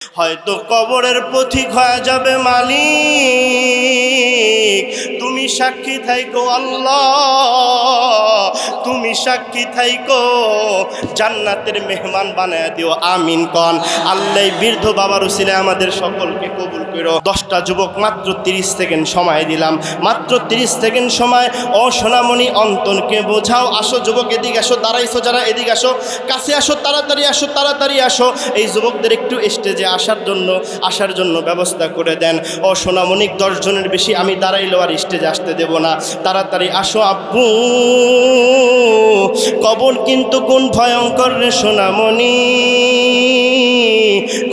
হয়তো কবরের পথিক হয়ে যাবে মালিক, তুমি সাক্ষী থাইকো আল্লাহ, তুমি সাক্ষী থাইকো, জান্নাতের মেহমান বানায় দিও, আমিন কন। আল্লাহ বৃদ্ধ বাবার উসিলায় আমাদের সকলকে কবুল করো। 10টা যুবক, মাত্র 30 সেকেন্ড সময় দিলাম, মাত্র 30 সেকেন্ড সময়। ও সোনামণি অন্তরকে বোঝাও, আসো যুবক, এদিকে আসো, দাঁড়াইছো যারা এদিকে আসো, কাছে আসো, তাড়াতাড়ি আসো, তাড়াতাড়ি আসো। এই যুবকদের একটু স্টেজে আসার জন্য ব্যবস্থা করে দেন। ও সোনামণি 10 জনের বেশি আমি দাঁড়াইলো আর স্টেজে আসতে দেব না, তাড়াতাড়ি আসো আব্বু। কবর কিন্তু কোন ভয়ঙ্কর রে সোনামণি,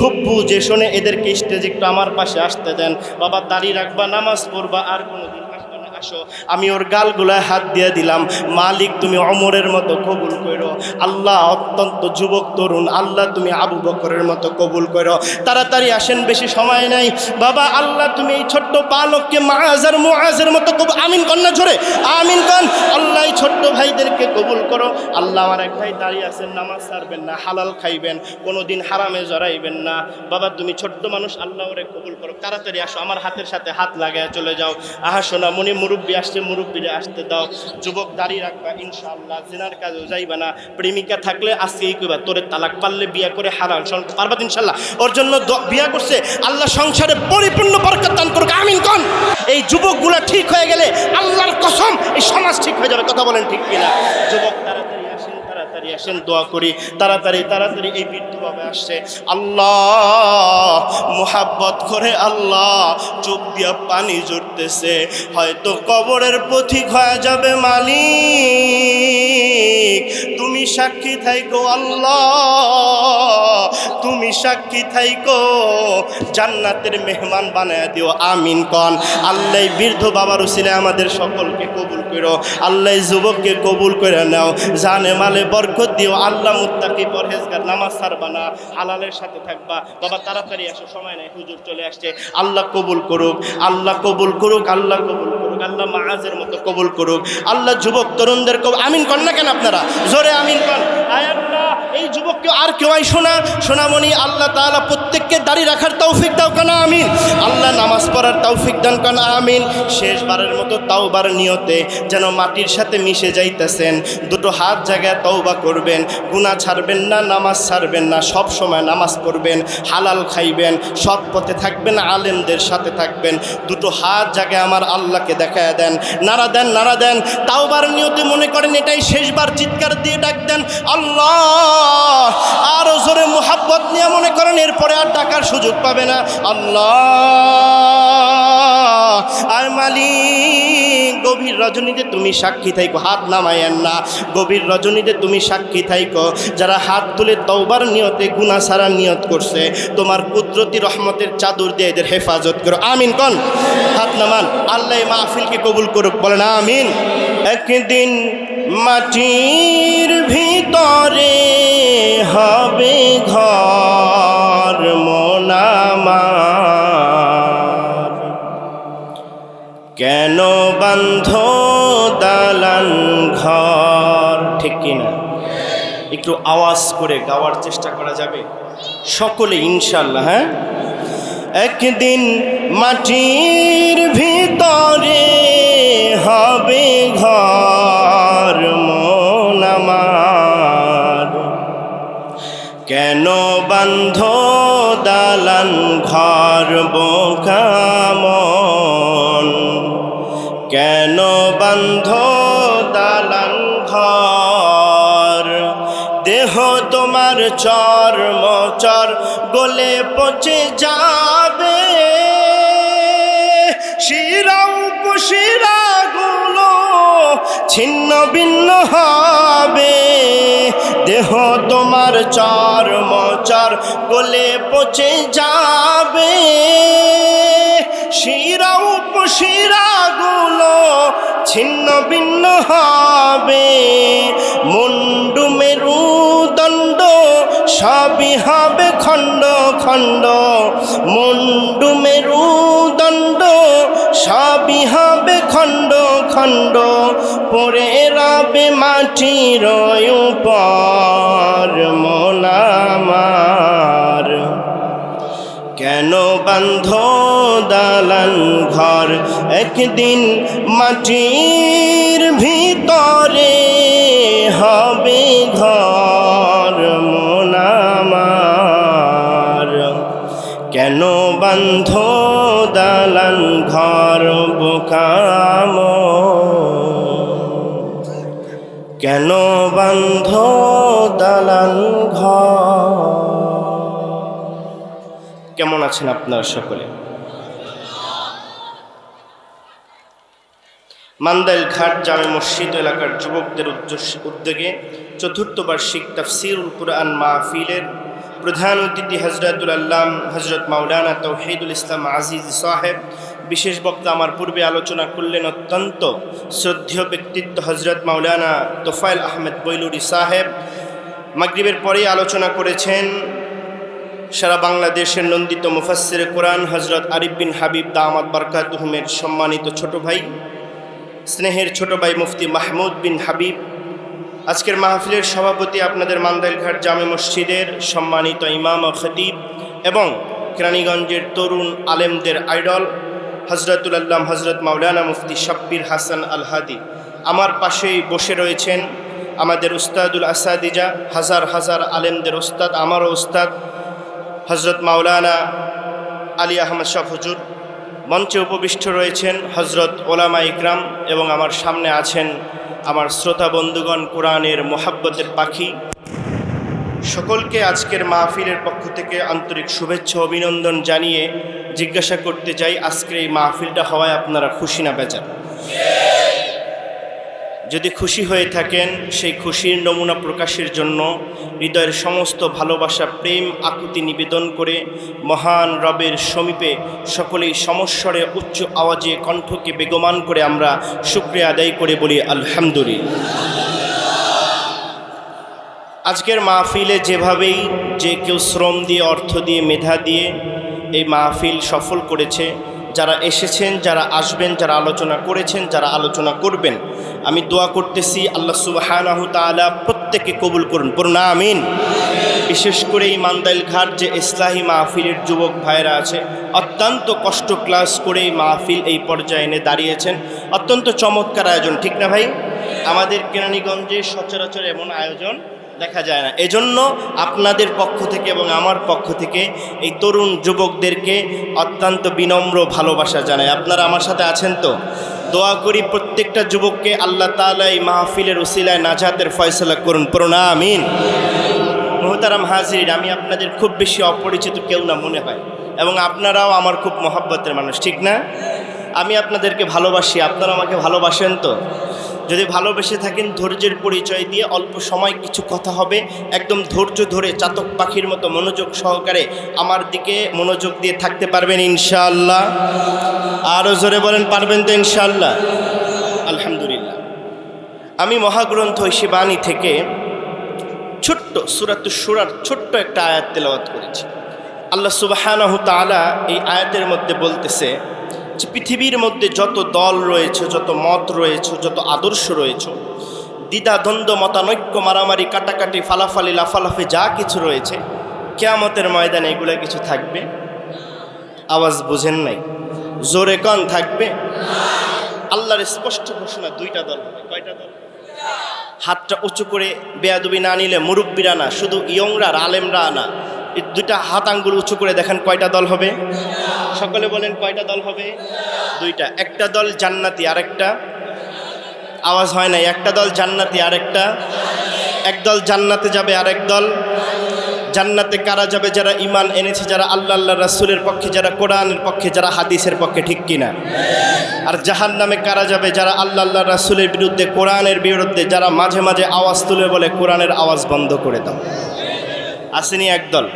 খুব বুঝে শোনে এদেরকে স্টেজে একটু আমার পাশে আসতে দেন। বাবা দাঁড়িয়ে রাখবা, নামাজ পড়বা, আর কোনোদিন আসবে না, আসো। আমি ওর গালগুলায় হাত দিয়ে দিলাম, মালিক তুমি অমরের মতো কবুল করো আল্লাহ, অত্যন্ত যুবক তরুণ আল্লাহ তুমি আবু বকরের মতো কবুল করো। তাড়াতাড়ি আসেন, বেশি সময় নাই বাবা। আল্লাহ তুমি এই ছোট্ট বালককে মুআজের মতো কবুল, আমিন কন্যা ঝরে আমিন কন। আল্লাহ এই ছোট্ট ভাইদেরকে কবুল করো আল্লাহ। আমার এক ভাই দাঁড়িয়ে আছেন, নামাজ ছাড়বেন না, হালাল খাইবেন, কোনোদিন হারামে জড়াইবেন না। বাবা তুমি ছোট্ট মানুষ, আল্লাহ ওরে কবুল করো। তাড়াতাড়ি আসো, আমার হাতের সাথে হাত লাগায় চলে যাও। আহা সোনা মনি, মুরব্বী আসছে, মুরব্বীরে আসতে দাও। যুবক দাঁড়িয়ে রাখবা ইনশাআল্লাহ, জিনার কাজেও যাইবা না। প্রেমিকা থাকলে আজকেই কইবা তোরে তালাক, পারলে বিয়া করে হারাম পারবা ইনশাআল্লাহ। ওর জন্য বিয়া করছে, আল্লাহ সংসারে পরিপূর্ণ বরকত দান করুক, আমিন কোন। এই যুবকগুলা ঠিক হয়ে গেলে আল্লাহর কসম এই সমাজ ঠিক হয়ে যাবে, কথা বলেন ঠিক কিনা? যুবক তাড়াতাড়ি আসেন, দোয়া করি। তাড়াতাড়ি এই বৃদ্ধ বাবা আসছে, আল্লাহ মুহাব্বত করে, আল্লাহ চোখ দিয়া পানি ঝরতেছে, হয়তো কবরের পথিক হয়ে যাবে মালিক, তুমি সাক্ষী থাইকো আল্লাহ, তুমি সাক্ষী থাইকো, জান্নাতের মেহমান বানায় দিও, আমিন কন। আল্লাহ বৃদ্ধ বাবার উসিলায় আমাদের সকলকে কবুল করো আল্লাহ, যুবককে কবুল করে নাও, জানে মালে বরকত দিও আল্লাহ। মুত্তাকি পরহেজগার, নামাজ ছাড়বা না, হালালের সাথে থাকবা। বাবা তাড়াতাড়ি আসো, সময় নাই, হুজুর চলে আসছে। আল্লাহ কবুল করুক, আল্লাহ কবুল করুক, আল্লাহ কবুল করুক, আল্লাহ মুআজের মতো কবুল করুক আল্লাহ। যুবক তরুণদের কবুল, আমিন কন না কেন আপনারা? জোরে আমিন কন। আয় আল্লাহ এই যুবককে আর কেউ সোনামণি আল্লাহ তাআলা প্রত্যেককে দাঁড়িয়ে রাখার তৌফিক দাও কেন, আমিন। আল্লাহ নামাজ পড়ার তৌফিক দান কেন, আমিন। শেষবারের মতো তাওবার নিয়তে যেন মাটির সাথে মিশে যাইতেছেন, দুটো হাত জায়গায় তওবা করবেন, গুনাহ ছাড়বেন না, নামাজ ছাড়বেন না, সব সময় নামাজ পড়বেন, হালাল খাইবেন, সৎ পথে থাকবেন, আলেমদের সাথে থাকবেন। দুটো হাত জায়গায় আমার আল্লাহকে দেখায় দেন, নারা দেন। তাওবার নিয়তে মনে করেন এটাই শেষবার, চিৎকার দিয়ে ডাক দেন আল্লাহ। আরো জোরে মুহাব্বত নিয়ে মনে করেন এরপরে আর ডাকার সুযোগ পাবে না, আল্লাহ। আর মালিক গভীর রজনীতে তুমি সাক্ষী থাইকো, হাত নামায়েন না, গভীর রজনীতে তুমি সাক্ষী থাইকো, যারা হাত তুলে তওবার নিয়তে গুনাহ ছাড়ার নিয়ত করছে, তোমার কুদরতি রহমতের চাদর দিয়ে এদের হেফাজত করো, আমিন কন। হাত নামান, আল্লাহ মাহফিলকে কবুল করুক, বলেন আমিন। একদিন মাটির ভিতরে হবে ঘর মন আমার, কেন বান্ধ দালান ঘর, ঠিক কিনা? একটু আওয়াজ করে গাওয়ার চেষ্টা করা যাবে সকলে ইনশাআল্লাহ, হ্যাঁ। একদিন মাটির ভিতরে হবে ঘর মন আমার, কেন বান্ধ দালান ঘর বোকা মন, কেন বান্ধ দালান ঘর, দেহ তোমার চর্মচর গলে পচে যাবে, শিরা উপশিরাগুলো ছিন্ন ভিন্ন হবে, দেহ তোমার চর্মচর গলে পচে যাবে, শিরা উপশিরাগুলো ছিন্ন ভিন্ন হবে, মুন্ডু মেরুদণ্ড সবই হবে খণ্ড খণ্ড, মুন্ডু মেরুদণ্ড সবই হবে খণ্ড খণ্ড, পড়ে রবে মাটির উপর মন আমার, কেন বান্ধ দালান ঘর, একদিন মাটির ভিতরে হবে ঘর মন আমার। কেন বান্ধ দালান ঘর বোকাম, কেন বান্ধ দালান ঘর। কেমন আছেন আপনারা সকলে? মান্দাইল ঘাট জামে মসজিদ এলাকার যুবকদের উদ্যোগে চতুর্থ বার্ষিক তাফসিরুল কুরআন মাহফিলের প্রধান অতিথি হজরতুল আল্লাম হজরত মাওলানা তৌহিদুল ইসলাম আজিজ সাহেব, বিশেষ বক্তা আমার পূর্বে আলোচনা করলেন অত্যন্ত শ্রদ্ধেয় ব্যক্তিত্ব হজরত মাওলানা তোফায়েল আহমেদ বৈলুরি সাহেব। মাগরিবের পরেই আলোচনা করেছেন সারা বাংলাদেশের নন্দিত মুফাসসির কোরআন হজরত আরিফ বিন হাবিব দামাত বারকাতুহুমের সম্মানিত ছোট ভাই, স্নেহের ছোট ভাই মুফতি মাহমুদ বিন হাবিব। আজকের মাহফিলের সভাপতি আপনাদের মান্দাইল ঘাট জামে মসজিদের সম্মানিত ইমাম ও খতিব এবং কেরানীগঞ্জের তরুণ আলেমদের আইডল হজরতুল আল্লাম হজরত মাওলানা মুফতি শাব্বির হাসান আল হাদি। আমার পাশেই বসে রয়েছেন আমাদের উস্তাদুল আসাদিজা, হাজার হাজার আলেমদের উস্তাদ, আমারও উস্তাদ হজরত মাওলানা আলী আহমদ শাহ হুজুর। মঞ্চে উপবিষ্ট রয়েছেন হজরত ওলামা ইকরাম এবং আমার সামনে আছেন আমার শ্রোতা বন্ধুগণ, কোরআনের মোহাব্বতের পাখি। সকলকে আজকের মাহফিলের পক্ষ থেকে আন্তরিক শুভেচ্ছা অভিনন্দন জানিয়ে জিজ্ঞাসা করতে চাই, আজকের এই মাহফিলটা হওয়ায় আপনারা খুশি না বেজার? যদি খুশি হয়ে থাকেন, সেই খুশির নমুনা প্রকাশের জন্য হৃদয়ের সমস্ত ভালোবাসা প্রেম আকুতি নিবেদন করে মহান রবের সমীপে সকলেই সমস্বরে উচ্চ আওয়াজে কণ্ঠকে বেগমান করে আমরা শুকরিয়া আদায় করে বলি আলহামদুলিল্লাহ। আজকের মাহফিলে যেভাবেই যে কেউ শ্রম দিয়ে, অর্থ দিয়ে, মেধা দিয়ে এই মাহফিল সফল করেছে, যারা এসেছেন, যারা আসবেন, যারা আলোচনা করেছেন, যারা আলোচনা করবেন, আমি দোয়া করতেছি আল্লাহ সুবহানাহু তাআলা প্রত্যেককে কবুল করুন, পড়ুন আমিন। বিশেষ করে এই মান্দাইল ঘাট যে ইসলাহি মাহফিলের যুবক ভাইরা আছে, অত্যন্ত কষ্ট ক্লাস করে এই মাহফিল এই পর্যায়ে এনে দাঁড়িয়েছেন। অত্যন্ত চমৎকার আয়োজন, ঠিক না ভাই? আমাদের কেরানীগঞ্জে সচরাচর এমন আয়োজন দেখা যায় না। এজন্য আপনাদের পক্ষ থেকে এবং আমার পক্ষ থেকে এই তরুণ যুবকদেরকে অত্যন্ত বিনম্র ভালোবাসা জানাই। আপনারা আমার সাথে আছেন তো? দোয়া করি প্রত্যেকটা যুবককে আল্লাহ তাআলা এই মাহফিলের উসিলায় নাজাতের ফয়সালা করুন, পড়ুন আমিন। মুহতারাম হাজিরিন, আমি আপনাদের খুব বেশি অপরিচিত কেউ না মনে হয়, এবং আপনারাও আমার খুব মহব্বতের মানুষ, ঠিক না? আমি আপনাদেরকে ভালোবাসি, আপনারা আমাকে ভালোবাসেন তো? যদি ভালোবেসে থাকেন, ধৈর্যের পরিচয় দিয়ে অল্প সময় কিছু কথা হবে, একদম ধৈর্য ধরে চাতক পাখির মতো মনোযোগ সহকারে আমার দিকে মনোযোগ দিয়ে থাকতে পারবেন ইনশাআল্লাহ? আরও জোরে বলেন, পারবেন তো ইনশাআল্লাহ? আলহামদুলিল্লাহ। আমি মহাগ্রন্থ শিবানী থেকে ছোট্ট সূরাতুশ শূরার ছোট্ট একটা আয়াত তেলাওয়াত করেছি। আল্লাহ সুবহানাহু তাআলা এই আয়াতের মধ্যে বলতেছে যে পৃথিবীর মধ্যে যত দল রয়েছে, যত মত রয়েছে, যত আদর্শ রয়েছে, দ্বিধা দ্বন্দ্ব মতানৈক্য মারামারি কাটাকাটি ফালাফালি লাফালাফি যা কিছু রয়েছে, কিয়ামতের ময়দানে এগুলো কিছু থাকবে? আওয়াজ বুঝেন নাই? জোরে কন, থাকবে? আল্লাহর স্পষ্ট ঘোষণা, দুইটা দল হবে। কয়টা দল? হাতটা উঁচু করে বেয়াদবি না নিলে, মুরব্বীরা না, শুধু ইয়ংরা আর আলেমরা না, এই দুইটা হাত আঙ্গুল উঁচু করে দেখেন কয়টা দল হবে? সকলে বলেন কয়টা দল হবে? দুইটা। একটা দল জান্নাতি, আরেকটা, আওয়াজ হয় নাই, একটা দল জান্নাতি, আরেকটা, এক দল জান্নাতে যাবে, আরেক দল জান্নাতে কারা যাবে? যারা ঈমান এনেছে, যারা আল্লাহ রাসূলের পক্ষে, যারা কোরআনের পক্ষে, যারা হাদিসের পক্ষে, ঠিক কিনা? আর জাহান্নামে কারা যাবে? যারা আল্লাহ রাসূলের বিরুদ্ধে, কোরআনের বিরুদ্ধে, যারা মাঝে মাঝে আওয়াজ তুলে বলে কোরআনের আওয়াজ বন্ধ করে দাও। আসেনি একদল?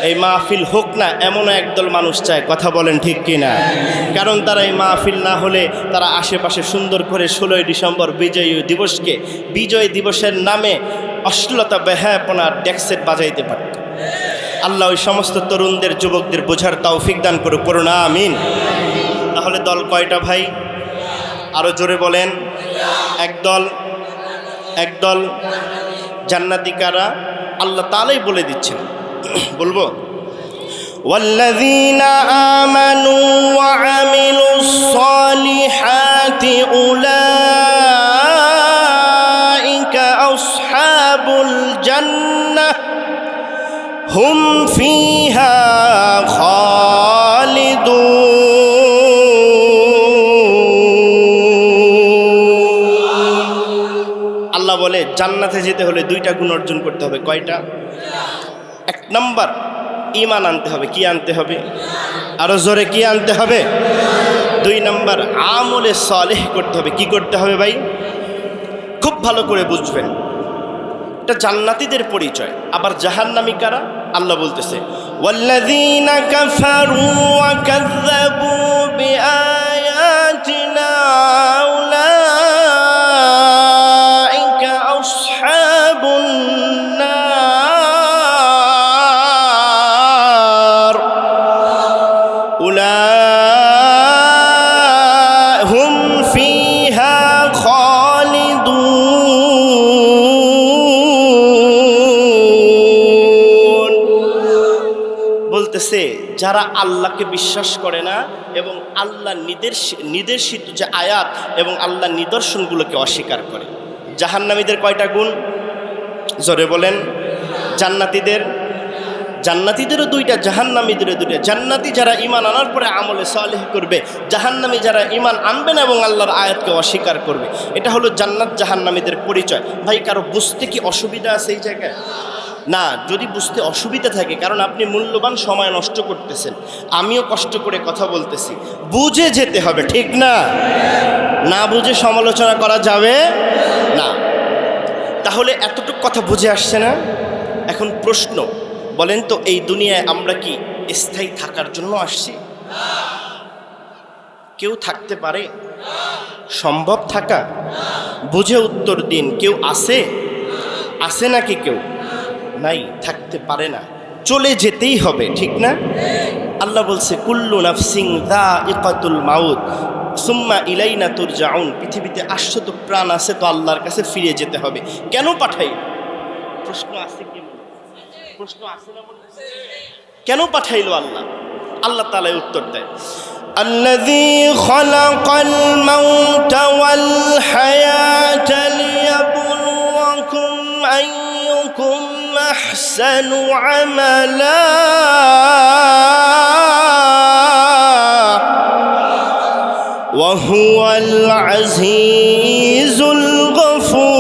এই মাহফিল হোক না, এমন একদল মানুষ চায়, কথা বলেন ঠিক কিনা? কারণ তারা এই মাহফিল না হলে তারা আশেপাশে সুন্দর করে 16ই ডিসেম্বর বিজয় দিবসকে, বিজয় দিবসের নামে অশ্লীলতা বেহায়াপনার ডেক্সেট বাজাইতে পারত। আল্লাহ ওই সমস্ত তরুণদের, যুবকদের বোঝার তৌফিক দান করুক, পড়ুন আমিন। তাহলে দল কয়টা ভাই? আরও জোরে বলেন। একদল জান্নাতি কারা? আল্লাহ তাআলাই বলে দিচ্ছেন, বলবো? ওয়াল্লাযীনা আমানু ওয়া আমিলুস সালিহাতি উলাইকা আসহাবুল জান্নাহ হুম ফিহা খালিদুন। আল্লাহ বলে জান্নাতে যেতে হলে দুইটা গুণ অর্জন করতে হবে। কয়টা? এক নম্বর ঈমান আনতে হবে। কি আনতে হবে? আরো জোরে কি আনতে হবে? দুই নম্বর আমলে সালেহ করতে হবে। কি করতে হবে ভাই? খুব ভালো করে বুঝবেন, এটা জান্নাতীদের পরিচয়। আবার জাহান্নামী কারা? আল্লাহ বলতেছে ওয়াল্লাযীনা কাফারু ওয়া কাযযাবু বিআয়াতিনা উলাইকা আসহাবুন নার হুম ফিহা খালিদুন। বলতেছে যারা আল্লাহকে বিশ্বাস করে না এবং আল্লাহ নির্দেশিত যে আয়াত এবং আল্লাহ নিদর্শনগুলোকে অস্বীকার করে। জাহান্নামীদের কয়টা গুণ? জোরে বলেন। জান্নাতীদেরও দুইটা, জাহান্নামীদেরও দুইটা। জান্নাতি যারা ঈমান আনার পরে আমলে সালেহ করবে, জাহান্নামী যারা ঈমান আনবে না এবং আল্লাহর আয়াতকে অস্বীকার করবে। এটা হলো জান্নাত জাহান্নামীদের পরিচয়। ভাই কারো বুঝতে কি অসুবিধা আছে এই জায়গায়? না, যদি বুঝতে অসুবিধা থাকে, কারণ আপনি মূল্যবান সময় নষ্ট করতেছেন, আমিও কষ্ট করে কথা বলতেছি, বুঝে যেতে হবে, ঠিক না? না বুঝে সমালোচনা করা যাবে না। তাহলে এতটুকু কথা বুঝে আসছে না? এখন প্রশ্ন, বলেন তো এই দুনিয়ায় আমরা কি স্থায়ী থাকার জন্য আসছি? কেউ থাকতে পারে? সম্ভব থাকা? বুঝে উত্তর দিন। কেউ আছে নাকি? কেউ নাই, থাকতে পারে না, চলে যেতেই হবে, ঠিক না? আল্লাহ বলছে কুল্লু নাফসিন যায়িকাতুল মাউত সুম্মা ইলাইনা তুরজাউন। পৃথিবীতে আসছে তো, প্রাণ আছে তো, আল্লাহর কাছে ফিরে যেতে হবে। কেন পাঠাই? প্রশ্ন আছে কি? প্রশ্ন আছে না? কেন পাঠাইলো আল্লাহ? আল্লাহ তাআলা উত্তর দেয় আল্লাযী খালাকাল মাউতা ওয়াল হায়াতা লিয়াবলুয়াকুম আইয়ুকুম আহসানু আমালা ওয়া হুয়াল আজিজুল গফুর।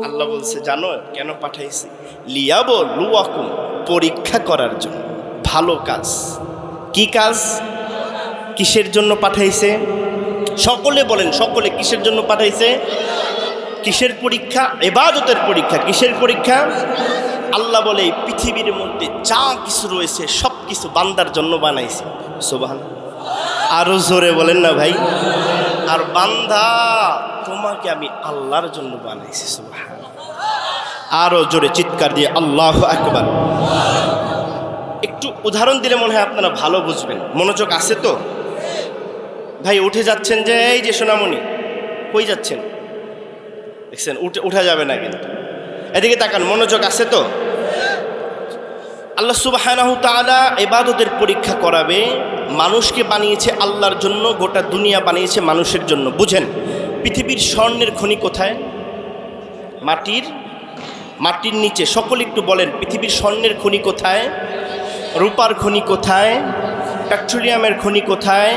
আল্লাহ বলছে জানো কেন পাঠাইছি? লিয়াবলুয়াকুম, পরীক্ষা করার জন্য। ভালো কাজ। কি কাজ? কিসের জন্য পাঠাইছে? সকলে বলেন, সকলে কিসের জন্য পাঠাইছে? কিসের পরীক্ষা? ইবাদতের পরীক্ষা। কিসের পরীক্ষা? আল্লাহ বলে এই পৃথিবীর মধ্যে যা কিছু রয়েছে সব কিছু বান্দার জন্য বানাইছে। সুবহানাল্লাহ। আরো জোরে বলেন না ভাই। আর বান্দা তোমাকে আমি আল্লাহর জন্য বানাইছি। সুবহানাল্লাহ। আরো জোরে চিৎকার দিয়ে আল্লাহু আকবার। একটু উদাহরণ দিলে মনে হয় আপনারা ভালো বুঝবেন। মনোযোগ আছে তো? ভাই উঠে যাচ্ছেন যে, এই যে সোনামণি, কই যাচ্ছেন? দেখছেন উঠা যাবে না কিন্তু। এদিকে তাকান, মনোযোগ আছে তো? আল্লাহ সুবহানাহু তাআলা ইবাদতের পরীক্ষা করাবে। মানুষকে বানিয়েছে আল্লাহর জন্য, গোটা দুনিয়া বানিয়েছে মানুষের জন্য। বুঝেন, পৃথিবীর স্বর্ণের খনি কোথায়? মাটির নিচে। সকলে একটু বলেন, পৃথিবীর স্বর্ণের খনি কোথায়? রূপার খনি কোথায়? পেট্রোলিয়ামের খনি কোথায়?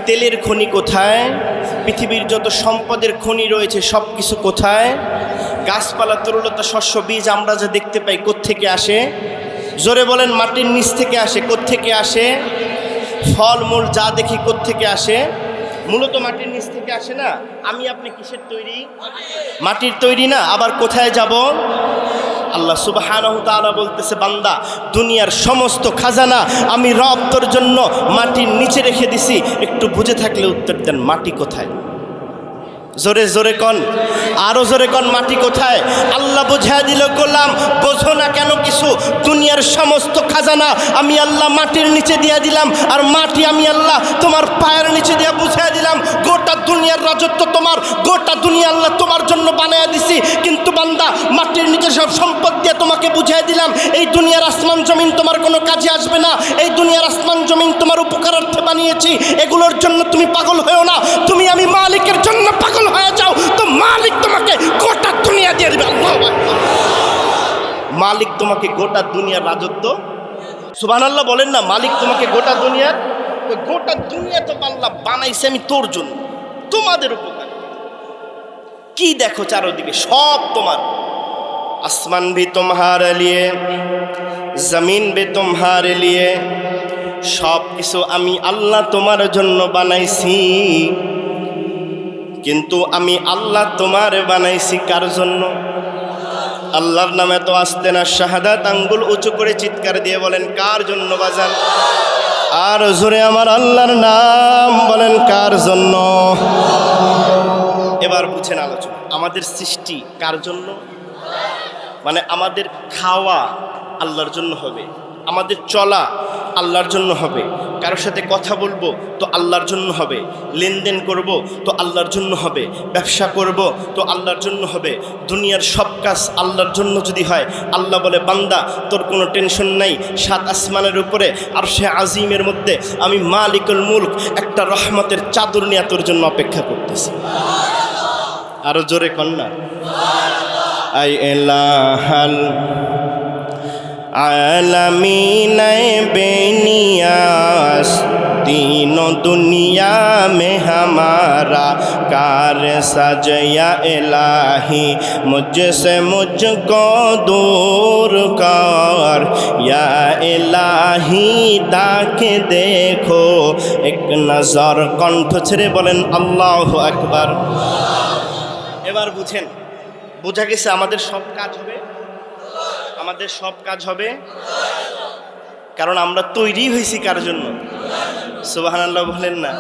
তেলের খনি কোথায়? পৃথিবীর যত সম্পদের খনি রয়েছে সব কিছু কোথায়? গাছপালা, তরুলতা, শস্য, বীজ আমরা যা দেখতে পাই কোত্থেকে আসে? জোরে বলেন, মাটির নিচ থেকে আসে। কোত্থেকে আসে? ফলমূল যা দেখি কোত্থেকে আসে? মূলত মাটির নিচ থেকে আসে না? আমি আপনি কিসের তৈরি? মাটির তৈরি না? আবার কোথায় যাব? আল্লাহ সুবহানাহু তাআলা বলতেছে, বান্দা দুনিয়ার সমস্ত খাজানা আমি রব তোর জন্য মাটির নিচে রেখে দিছি। একটু বুঝে থাকলে উত্তর দেন, মাটি কোথায়? জোরে জোরে কন, আরো জোরে কন, মাটি কোথায়? আল্লাহ বুঝায় দিল, গোলাম বোঝো না কেন কিছু? দুনিয়ার সমস্ত খাজানা আমি আল্লাহ মাটির নিচে দিয়ে দিলাম, আর মাটি আমি আল্লাহ তোমার পায়ের নিচে দিয়ে বুঝায় দিলাম। গোটা দুনিয়ার রাজত্ব তোমার, গোটা দুনিয়া আল্লাহ তোমার জন্য বানায় দিছি। কিন্তু বান্দা, মাটির নিচে সব সম্পদ দিয়ে তোমাকে বুঝায় দিলাম, এই দুনিয়ার আসমান জমিন তোমার কোনো কাজে আসবে না। এই দুনিয়ার আসমান জমিন তোমার উপকারার্থে বানিয়েছি, এগুলোর জন্য তুমি পাগল হয়েও না। তুমি আমি মালিকের জন্য পাগল হয়ে যাও, তো মালিক তোমাকে গোটা দুনিয়া দিয়ে দিবে। আল্লাহু আকবার। মালিক তোমাকে গোটা দুনিয়ার রাজত্ব, সুবহানাল্লাহ বলেন না, মালিক তোমাকে গোটা দুনিয়ার, গোটা দুনিয়া তো আল্লাহ বানাইছে আমি তোর জন্য, তোমাদের উপকার। কি দেখো চারদিকে, সব তোমার। আসমান भी तुम्हारे लिए, জমিন भी तुम्हारे लिए, সব কিছু আমি আল্লাহ তোমার জন্য বানাইছি। কিন্তু আমি আল্লাহ তোমার বানাইছি কার জন্য? আল্লাহর নামে তো আসতে না, শাহাদাত আঙ্গুল উঁচু করে চিৎকার দিয়ে বলেন, কার জন্য বাজান? আর জোরে আমার আল্লাহর নাম বলেন, কার জন্য? এবার বুঝেন আলোচনা, আমাদের সৃষ্টি কার জন্য? মানে আমাদের খাওয়া আল্লাহর জন্য হবে, আমাদের চলা আল্লাহর জন্য হবে, কারোর সাথে কথা বলবো তো আল্লাহর জন্য হবে, লেনদেন করব তো আল্লাহর জন্য হবে, ব্যবসা করব তো আল্লাহর জন্য হবে। দুনিয়ার সব কাজ আল্লাহর জন্য যদি হয়, আল্লাহ বলে, বান্দা তোর কোনো টেনশন নাই, সাত আসমানের উপরে আরশে আজিমের মধ্যে আমি মালিকুল মুলক একটা রহমতের চাদর নিয়ে তোর জন্য অপেক্ষা করতেছি। আরো জোরে কন্যা, আই এলাহাল आलमीन बेनियास, तीनों दुनिया में हमारा कार सजया इलाही, मुझसे मुझको दूर कर, या इलाही ताके देखो एक नजर। কণ্ঠ ছেড়ে বলেন আল্লাহু আকবার। এবার বুঝেন, বোঝা গেছে আমাদের সব কাজ হবে, আমাদের সব কাজ হবে, কারণ আমরা তৈরি হয়েছি কার জন্য? সুবহানাল্লাহ বলেন না?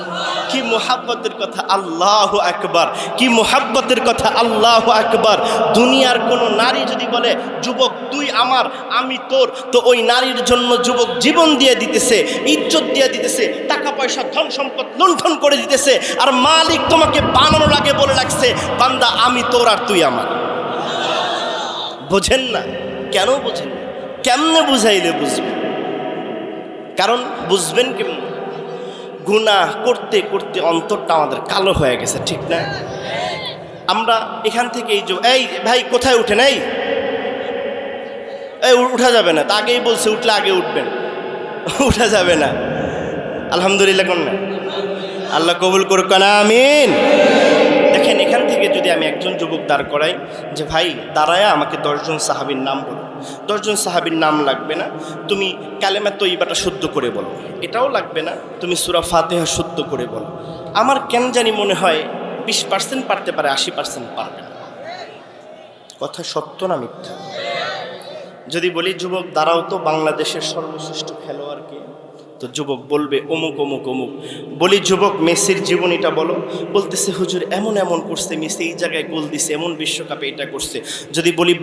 কি মুহাব্বতের কথা, আল্লাহু আকবার, কি মুহাব্বতের কথা, আল্লাহু আকবার। দুনিয়ার কোনো নারী যদি বলে, যুবক তুই আমার আমি তোর, তো ওই নারীর জন্য যুবক জীবন দিয়ে দিতেছে, ইজ্জত দিয়ে দিতেছে, টাকা পয়সা ধন সম্পদ লুণ্ঠন করে দিতেছে, আর মালিক তোমাকে বানানোর আগে বলে রাখছে, বান্দা আমি তোর আর তুই আমার। বোঝেন না? কেন বোঝেন? কেমনে বুঝাইলে বুঝবেন? কারণ বুঝবেন কেমন? গুনাহ করতে করতে অন্তরটা আমাদের কালো হয়ে গেছে, ঠিক না? আমরা এখান থেকে এই ভাই কোথায় উঠেন, এই উঠা যাবে না, তা আগেই বলছে উঠলে আগে উঠবেন, উঠা যাবে না। আলহামদুলিল্লাহ কোন না, আল্লাহ কবুল করুক না, আমিন। দেখেন, এখান থেকে যদি আমি একজন যুবক দাঁড় করাই যে ভাই দাঁড়ায়া আমাকে 10 জন সাহাবীর নাম বলো, 10 জন সাহাবীর নাম লাগবে না, তুমি কালেমা তৈবাটা শুদ্ধ করে বলো, এটাও লাগবে না, তুমি সূরা ফাতিহা শুদ্ধ করে বলো। আমার কেন জানি মনে হয় 20% পারতে পারে, 80% পারবে না। কথা সত্য না মিথ্যা? যদি বলি যুবক দাঁড়াও তো, বাংলাদেশের সর্বশ্রেষ্ঠ খেলোয়াড়কে, তো যুবক বলবে অমুক অমুক অমুক। বলি যুবক মেসির জীবনীটা বলো, বলতেছে হুজুর এমন এমন করছে, মেসি এই জায়গায় গোল দিছে, এমন বিশ্বকাপে এটা করছে। যদি বলি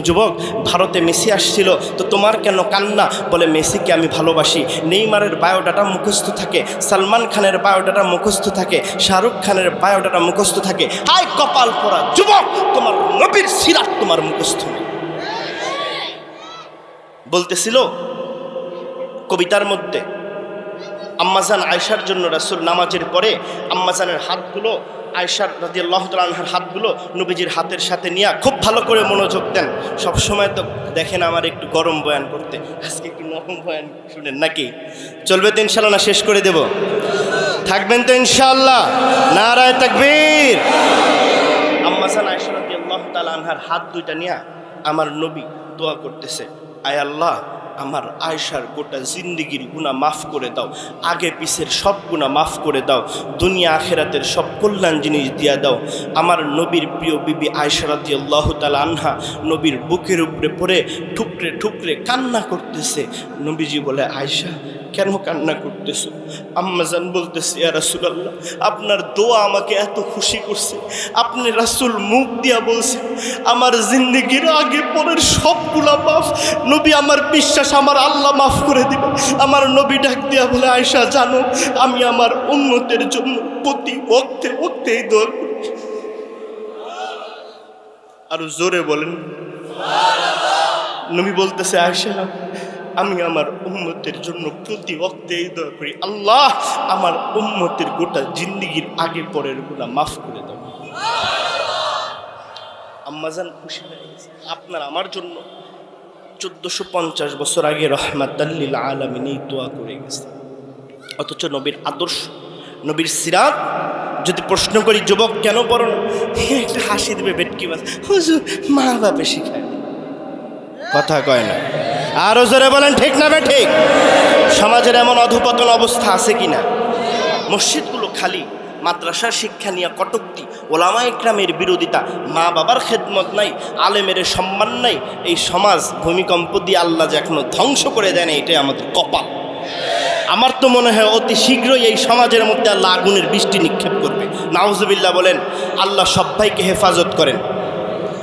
যুবক ভারতে মেসি আসছিল, তো তোমার কেন কান্না? বলে মেসিকে আমি ভালোবাসি। নেইমারের বায়োডাটা মুখস্থ থাকে, সালমান খানের বায়োডাটা মুখস্থ থাকে, শাহরুখ খানের বায়োডাটা মুখস্থ থাকে। হায় কপাল পোড়া যুবক, তোমার নবীর সিরাত তোমার মুখস্থ নেই। বলতেছিল কবিতার মধ্যে, আম্মাজান আয়েশার জন্য রাসূল নামাজের পরে আম্মাজানের হাতগুলো, আয়েশার রাদিয়াল্লাহু তাআলা আনহার হাতগুলো নবীজির হাতের সাথে নিয়ে খুব ভালো করে মনোযোগ দেন। সবসময় তো দেখেন আমার একটু গরম বয়ান করতে, আজকে একটু নরম বয়ান শুনেন নাকি? চলবে তো ইনশাআল্লাহ, না শেষ করে দেব? থাকবেন তো ইনশাআল্লাহ? নারায়ে তাকবীর। আম্মাজান আয়েশা রাদিয়াল্লাহু তাআলা আনহার হাত দুইটা নিয়ে আমার নবী দোয়া করতেছে, আয় আল্লাহ আমার আয়েশার গোটা জিন্দিগির গুনাহ মাফ করে দাও, আগে পিছের সব গুনাহ মাফ করে দাও, দুনিয়া আখেরাতের সব কল্যাণ জিনিস দিয়া দাও। আমার নবীর প্রিয় বিবি আয়েশা রাদিয়াল্লাহু তাআলা আনহা নবীর বুকের উপরে পড়ে ঠুকরে ঠুকরে কান্না করতেছে। নবীজি বলে, আয়েশা কেন কান্না করতেছো? আম্মাজান বলতেছে, ইয়া রাসূলুল্লাহ, আপনার দোয়া আমাকে এত খুশি করছে। আপনি রাসূল মুখ দিয়া বলছেন আমার জিন্দেগির আগে পরের সবগুলা মাফ। নবী, আমার বিশ্বাস আমার আল্লাহ মাফ করে দিবে। আমার নবী ডাক দিয়া বলে, আয়েশা জানো, আমি আমার উম্মতের জন্য প্রতি ওয়াক্তে ওয়াক্তে এই দোয়া করি। আরো জোরে বলেন নবী বলতেছে, আয়েশা আমি আমার উম্মতের জন্য প্রতি ওয়াক্তে এই দোয়া করি, আল্লাহ আমার উম্মতের গোটা জিন্দেগির আগে পরের গুনাহ মাফ করে দাও। আম্মাজান খুশি হয়ে গেছে। আপনার আমার জন্য 1450 বছর আগে রহমাতাল লিল আলামিন এই দোয়া করে গেছে। অথচ নবীর আদর্শ, নবীর সিরাত যদি প্রশ্ন করি, যুবক কেন পড়ো না? একটা হাসি দেবে বেটকি বাস, হুজুর মা বাপে শিখায়, কথা কয় না। আরো জোরে বলেন ঠিক না বে ঠিক? সমাজের এমন অধঃপতন অবস্থা আছে কিনা? মসজিদগুলো খালি, মাদ্রাসার শিক্ষা নিয়ে কটূক্তি, ওলামা ইকরামের বিরোধিতা, মা বাবার খেদমত নাই, আলেমের সম্মান নাই। এই সমাজ ভূমিকম্প দিয়ে আল্লাহ যে এখনো ধ্বংস করে দেয় না, এটাই আমাদের কপাল। আমার তো মনে হয় অতি শীঘ্রই এই সমাজের মধ্যে আল্লাহ আগুনের বৃষ্টি নিক্ষেপ করবে। নাউজুবিল্লাহ বলেন। আল্লাহ সবাইকে হেফাজত করেন।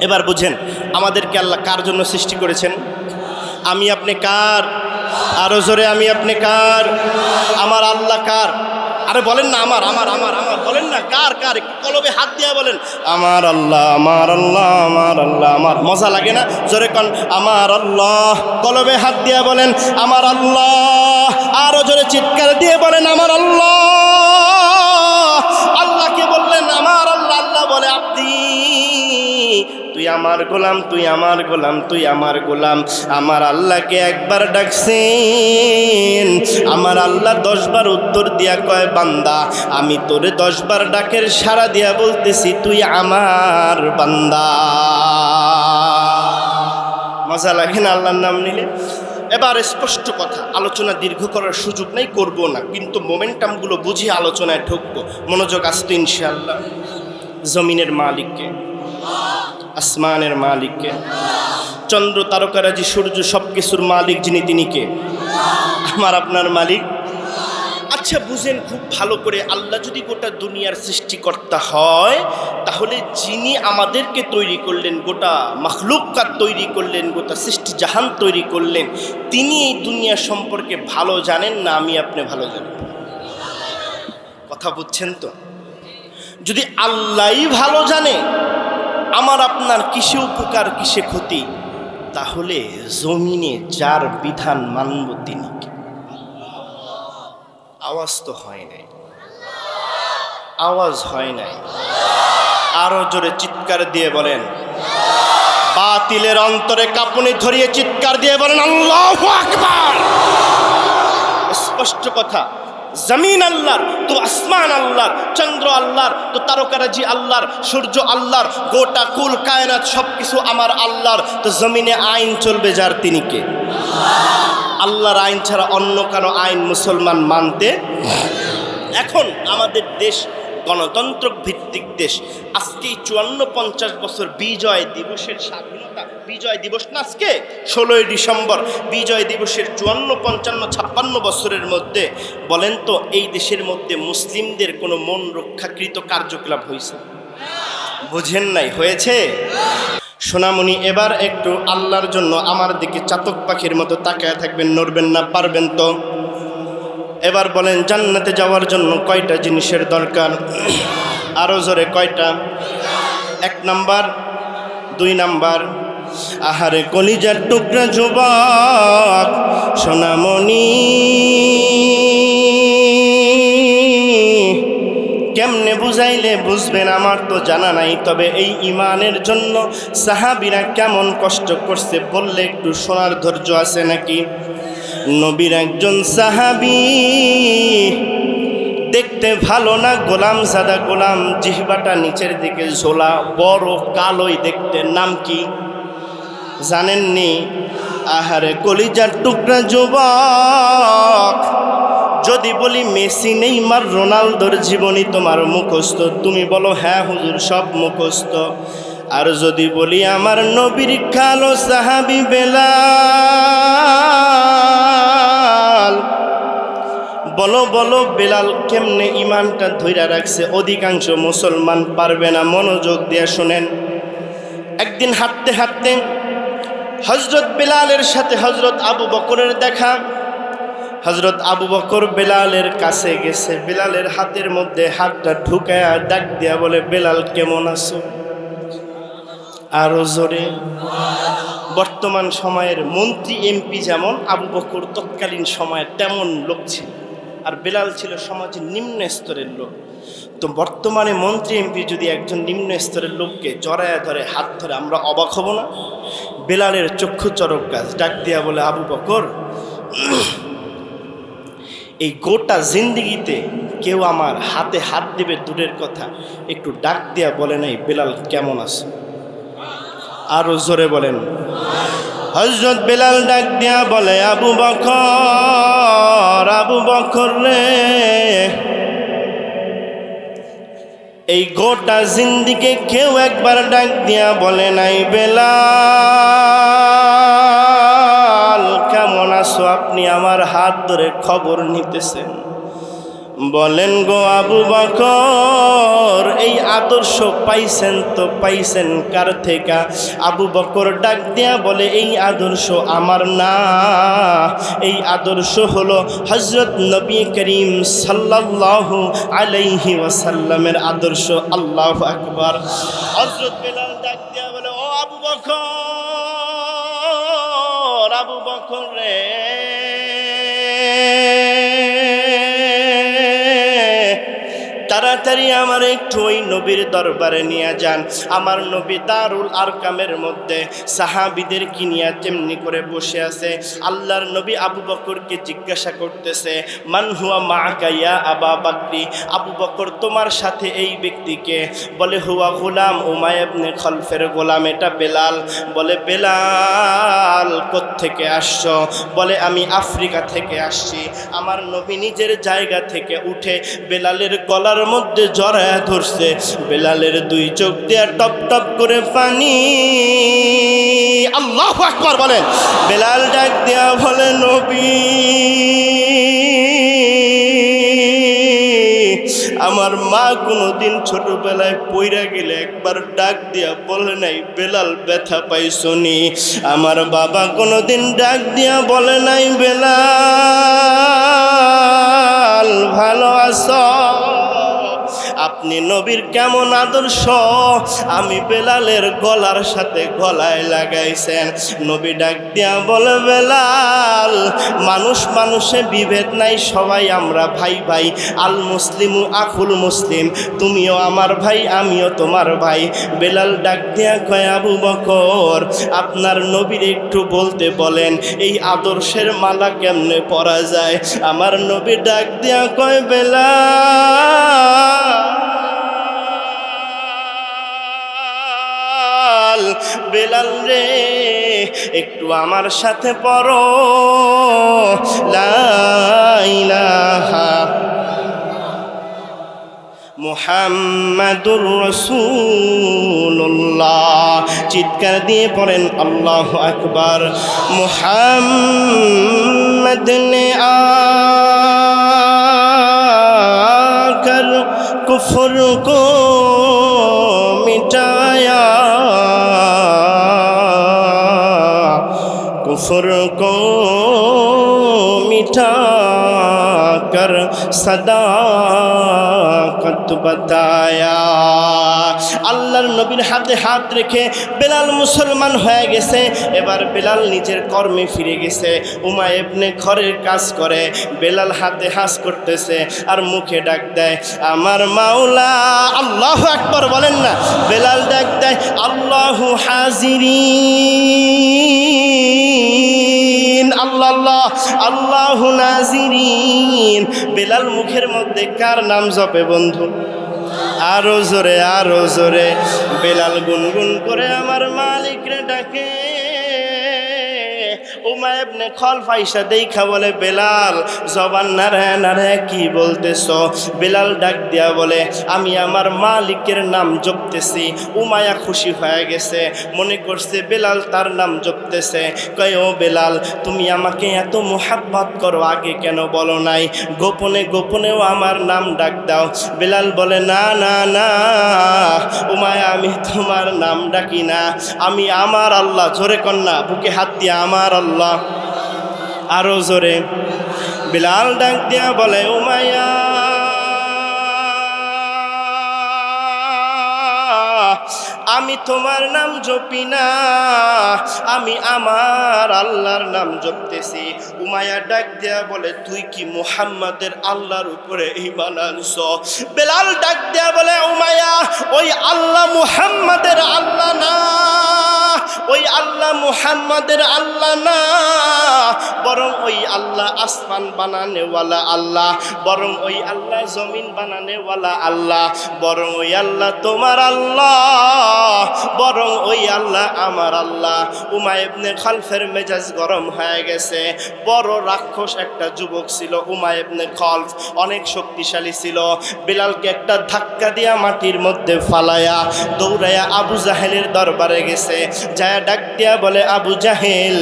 এবার বুঝেন, আমাদেরকে আল্লাহ কার জন্য সৃষ্টি করেছেন? আমি আপনি কার? আরো জোরে আমি আপনি কার? আমার আল্লাহ কার? আরে বলেন না, আমার আমার আমার আমার বলেন না, কার কার? কলবে হাত দিয়া বলেন, আমার আল্লাহ, আমার আল্লাহ, আমার আল্লাহ। আমার মজা লাগে না? জোরে কন, আমার আল্লাহ। কলবে হাত দিয়া বলেন, আমার আল্লাহ। আরো জোরে চিৎকার দিয়ে বলেন, আমার আল্লাহ। আল্লাহকে বললেন আমার আল্লাহ। আল্লাহ বলে, আব্দি তুই আমার গোলাম, তুই আমার গোলাম, তুই আমার গোলাম। আমার আল্লাহকে একবার ডাকছেন, আমার আল্লাহ 10 বার উত্তর দিয়া কয়, বান্দা আমি তোরে 10 বার ডাকের সাড়া দিয়া বলতেছি, তুই আমার বান্দা। মজা লাগে না আল্লাহর নাম নিলে? এবার স্পষ্ট কথা, আলোচনা দীর্ঘ করার সুযোগ নেই, করব না, কিন্তু মোমেন্টামগুলো বুঝে আলোচনায় ঢুকবো। মনোযোগ আসতো ইনশাআল্লাহ। জমিনের মালিককে, আসমানের মালিককে, চন্দ্র তারকারাজি সূর্য সব কিছুর মালিক যিনি, তিনি কে? আমার আপনার মালিক। আচ্ছা বুঝেন খুব ভালো করে, আল্লাহ যদি গোটা দুনিয়ার সৃষ্টিকর্তা হয়, তাহলে যিনি আমাদেরকে তৈরি করলেন, গোটা মাখলুকাত তৈরি করলেন, গোটা সৃষ্টি জাহান তৈরি করলেন, তিনি এই দুনিয়া সম্পর্কে ভালো জানেন না আমি আপনি ভালো জানেন? কথা বুঝছেন তো? যদি আল্লাহই ভালো জানে আমার আপনার কিসে উপকার কিসে ক্ষতি, তাহলে জমিনে যার বিধান মানব তিনি কে? আওয়াজ তো হয় নাই, আওয়াজ হয় নাই। আরো জোরে চিৎকার দিয়ে বলেন, বাতিলের অন্তরে কাঁপুনি ধরিয়ে চিৎকার দিয়ে বলেন আল্লাহু আকবার। স্পষ্ট কথা, জমিন আল্লাহর তো আসমান আল্লাহর, চন্দ্র আল্লাহর তো তারকারাজি আল্লাহর, সূর্য আল্লাহর, গোটা কুল কায়নাত সবকিছু আমার আল্লাহর। তো জমিনে আইন চলবে যার, তিনি কে? আল্লাহর আইন ছাড়া অন্য কারো আইন মুসলমান মানতে। এখন আমাদের দেশ গণতন্ত্র ভিত্তিক দেশ। আজকে 54-50 বছর বিজয় দিবসের স্বাধীনতা, বিজয় দিবস না আজকে 16ই ডিসেম্বর, বিজয় দিবসের 54-55-56 বছরের মধ্যে বলেন তো এই দেশের মধ্যে মুসলিমদের কোনো মন রক্ষাকৃত কার্যকলাপ হয়েছে? বুঝেন নাই? হয়েছে? সোনামণি এবার একটু আল্লাহর জন্য আমার দিকে চাতক পাখির মতো তাকায় থাকবেন, নড়বেন না, পারবেন তো? এবার বলেন, জান্নাতে যাওয়ার জন্য কয়টা জিনিসের দরকার? আরো জোরে, কয়টা? 1 নাম্বার, 2 নাম্বার। আহারে কলিজার টুকরা যুবক সোনামণি, কেমনে বুঝাইলে বুঝবেন আমার তো জানা নাই। তবে এই ইমানের জন্য সাহাবীরা কেমন কষ্ট করছে বললে একটু শোনার ধৈর্য আছে নাকি? নবীর একজন সাহাবী, দেখতে ভালো না, গোলাম সাদা গোলাম, জিহ্বাটা নিচের দিকে ঝোলা, বড় কালোই দেখতে। নাম কি জানেননি? আহারে কলিজার টুকরা যুবক, যদি বলি মেসি, নেইমার, রোনালদোর জীবনী তোমার মুখস্থ, তুমি বলো হ্যাঁ হুজুর সব মুখস্থ। আর যদি বলি আমার নবীর কালো সাহাবী বেলাল, বলো বলো বেলাল কেমনে ইমানটা ধইরা রাখছে? অধিকাংশ মুসলমান পারবে না। মনোযোগ দিয়ে শুনেন। একদিন হাঁটতে হাঁটতে হযরত বেলালের সাথে হযরত আবু বকরের দেখা। হযরত আবু বকর বেলালের কাছে গেছে, বেলালের হাতের মধ্যে হাতটা ঢুকায়া ডাক দিয়া বলে, বেলাল কেমন আছো? আরো জোরে। বর্তমান সময়ের মন্ত্রী এমপি যেমন, আবু বকর তৎকালীন সময়ের তেমন লোক ছিল, আর বেলাল ছিল সমাজের নিম্ন স্তরের লোক। তো বর্তমানে মন্ত্রী এমপি যদি একজন নিম্ন স্তরের লোককে জড়ায়া ধরে, হাত ধরে, আমরা অবাক হব না? বেলালের চক্ষু চরক গাছ। ডাক দিয়া বলে, আবু বকর, এই গোটা জিন্দিগিতে কেউ আমার হাতে হাত দেবে দূরের কথা, একটু ডাক দিয়া বলে নাই বেলাল কেমন আছে? আরো জোরে বলেন। হযরত বেলাল ডাক দিয়া বলে, আবু বকর, আবু বকর রে, এই গোটা জিন্দিকে কেউ একবার ডাক দিয়া বলে নাই বেলাল কেমন আছো? আপনি আমার হাত ধরে খবর নিতেছেন। বলেন গো আবু বকর, এই আদর্শ পাইছেন তো পাইছেন কার থেকে? আবু বকর ডাক দিয়া বলে, এই আদর্শ আমার না, এই আদর্শ হলো হযরত নবী করিম সাল্লাল্লাহু আলাইহি ওয়াসাল্লামের আদর্শ। আল্লাহু আকবার। হযরত বেলাল ডাক দিয়া বলে, ও আবু বকর, আবু বকর রে, তাড়াতাড়ি আমার একটু ওই নবীর দরবারে নিয়ে যান। আমার নবী দারুল আরকামের মধ্যে সাহাবীদের কি নিয়ে তেমনি করে বসে আছে। আল্লাহর নবী আবু বকরকে জিজ্ঞাসা করতেছে, মান হুয়া মাআকা ইয়া আবা বকরি? আবু বকর, তোমার সাথে এই ব্যক্তিকে? বলে, হুয়া গোলাম উমাইয়া ইবনে খলফের গোলাম, এটা বেলাল। বলে, বেলাল কোত্থেকে আসছো? বলে, আমি আফ্রিকা থেকে আসছি। আমার নবী নিজের জায়গা থেকে উঠে বেলালের গলার মধ্যে জড়ায়া ধরছে। বেলালের দুই চোখ দিয়ে টপ টপ করে পানি। আল্লাহু আকবার বলেন। বেলাল ডাক দিয়া বলে, নবী, আমার মা কোনোদিন ছোটবেলায় পইরা গেলে একবার ডাক দিয়া বলে নাই বেলাল ব্যথা পাইছনি? আমার বাবা কোনোদিন ডাক দিয়া বলে নাই বেলাল ভালো আছো? আপনি নবীর কেমন আদর্শ আমি বেলালের গলার সাথে গলায় লাগাইছেন। নবী ডাক দিয়া বলে, বেলাল, মানুষ মানুষে বিভেদ নাই, সবাই আমরা ভাই ভাই। আল মুসলিমু আখুল মুসলিম, তুমিও আমার ভাই, আমিও তোমার ভাই। বেলাল ডাক দিয়া কয়, আবু বকর, আপনার নবীর একটু বলতে বলেন, এই আদর্শের মালা কেমনে পরা যায়? আমার নবী ডাক দিয়া কয়, বেলাল রে, একটু আমার সাথে পড়ো লা ইলাহা মুহাম্মাদুর রাসূলুল্লাহ। চিৎকার দিয়ে পড়েন আল্লাহু আকবার। মুহাম্মাদ নে आकर कुफ्र को मिटाया, कुफ्र को मिटा कर सदाकत बताया। আল্লাহর নবীর হাতে হাত রেখে বেলাল মুসলমান হয়ে গেছে। এবার বেলাল নিজের কর্মে ফিরে গেছে। উমাইয়া ইবনে ঘরের কাজ করে, বেলাল হাতে হাস করতেছে আর মুখে ডাক দেয়, আমার মাওলা। আল্লাহু আকবার বলেন না। বেলাল ডাক দেয়, আল্লাহু হাজিরিন, আল্লাহ আল্লাহ, আল্লাহু নাজিরিন। বেলাল মুখের মধ্যে কার নাম জপে বন্ধু? আরো জোরে, আরো জোরে। বেলাল গুনগুন করে আমার মালিক রে ডাকে, ও উমাইয়া ইবনে খলফ আইসা দেখা বলে, বেলাল জবান নাড়ায় নাড়ায় কি বলতেছ? বেলাল ডাক দিয়া বলে, আমি আমার মালিকের নাম জপতেছি। উমাইয়া খুশি হয়ে গেছে, মনে করছে বেলাল তার নাম জপতেছে। কয়, ও বেলাল, তুমি আমাকে এত মোহাব্বত করো, আগে কেন বলো নাই? গোপনে গোপনেও আমার নাম ডাক দাও। বেলাল বলে, না না না উমাইয়া, আমি তোমার নাম ডাকি না, আমি আমার আল্লাহ। জোরে কন্যা, বুকে হাত দিয়া, আমার আল্লাহ। আরো জোরে। বেলাল ডাক দিয়া বলে, উমাইয়া, আমি তোমার নাম জপি না, আমি আমার আল্লাহর নাম জপতেছি। উমাইয়া ডাক দিয়া বলে, তুই কি মুহাম্মাদের আল্লাহর উপরে ঈমান আনছ? বেলাল ডাক দিয়া বলে, উমাইয়া, ওই আল্লাহ মুহাম্মাদের আল্লাহ না, ওই আল্লাহ মুহাম্মাদের আল্লাহ না, বরং ওই আল্লাহ আসমান বানানেওয়ালা আল্লাহ, বরং ওই আল্লাহ জমিন বানানেওয়ালা আল্লাহ, বরং ওই আল্লাহ তোমার আল্লাহ, বরং ওই আল্লাহ আমার আল্লাহ। উমাইয়া ইবনে খলফের মেজাজ গরম হয়ে গেছে। বড় রাক্ষস একটা যুবক ছিল উমাইয়া ইবনে খলফ, অনেক শক্তিশালী ছিল। বেলালকে একটা ধাক্কা দিয়া মাটির মধ্যে ফালায়া দৌড়াইয়া আবু জাহেলের দরবারে গেছে। যায় ডাক দিয়া বলে, আবু জাহেল,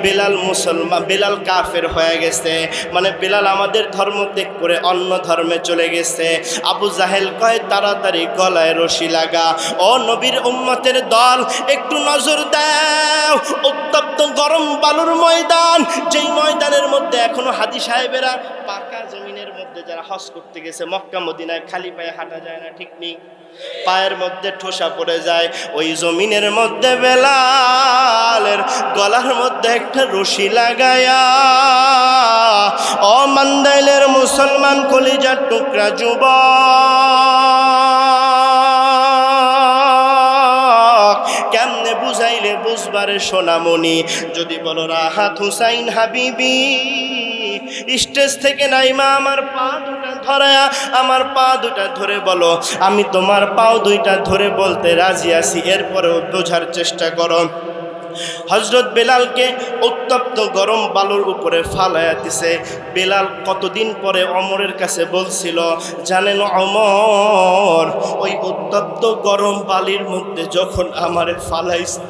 বেলাল মুসলমান, বেলাল কাফের হয়ে গেছে, মানে বেলাল আমাদের ধর্ম ত্যাগ করে অন্য ধর্মে চলে গেছে। আবু জাহেল কয়, তাড়াতাড়ি গলায় রশি লাগা। ও নবীর উম্মতের দল, একটু নজর দাও, উত্তপ্ত গরম বালুর ময়দান, যেই ময়দানের মধ্যে এখনো হাজী সাহেবেরা পাকা জমিনের মধ্যে যারা হজ করতে গেছে, মক্কা মদিনায় খালি পায়ে হাঁটা যায় না, ঠিক নেই, পায়ের মধ্যে ঠোসা পড়ে যায়, ওই জমিনের মধ্যে বেলালের গলার মধ্যে একটা রশি লাগায়া, ও মান্দাইলের মুসলমান কলিজার টুকরা যুবক, কেমনে বুঝাইলে বুঝবারে সোনামণি? যদি বলো রাহাত হুসাইন হাবিবি, স্টেজ থেকে নাইমা আমার পা দুটা ধরায়া, আমার পা দুটা ধরে বলো, আমি তোমার পাও দুইটা ধরে বলতে রাজি আছি, এরপরেও বোঝার চেষ্টা করো। হযরত বেলালকে উত্তপ্ত গরম বালুর উপরে ফালাইয়া দিছে। বেলাল কতদিন পরে ওমরের কাছে বলছিল, জানেন ওমর, ওই উত্তপ্ত গরম বালির মধ্যে যখন আমারে ফালাইছে,